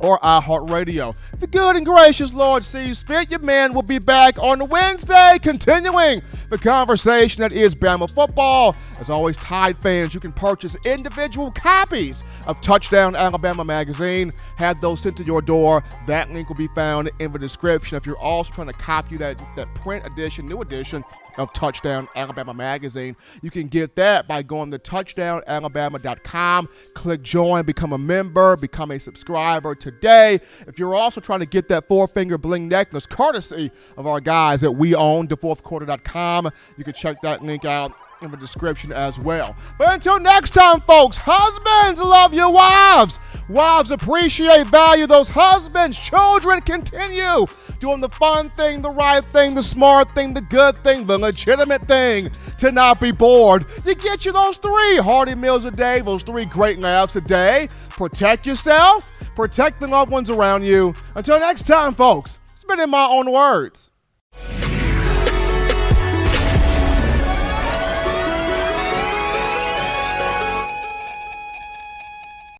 or iHeartRadio. The good and gracious Lord sees fit, your man will be back on Wednesday, continuing the conversation that is Bama football. As always, Tide fans, you can purchase individual copies of Touchdown Alabama Magazine. Have those sent to your door. That link will be found in the description. If you're also trying to copy that print edition, new edition of Touchdown Alabama Magazine, you can get that by going to touchdownalabama.com, click join, become a member, become a subscriber today. If you're also trying to get that 4-finger bling necklace courtesy of our guys at WeOwnTheFourthQuarter.com, you can check that link out in the description as well. But until next time, folks, husbands love your wives. Wives appreciate, value those husbands. Children continue doing the fun thing, the right thing, the smart thing, the good thing, the legitimate thing, to not be bored. You get you those 3 hearty meals a day, those 3 great laughs a day. Protect yourself, protect the loved ones around you. Until next time, folks, it's been in my own words.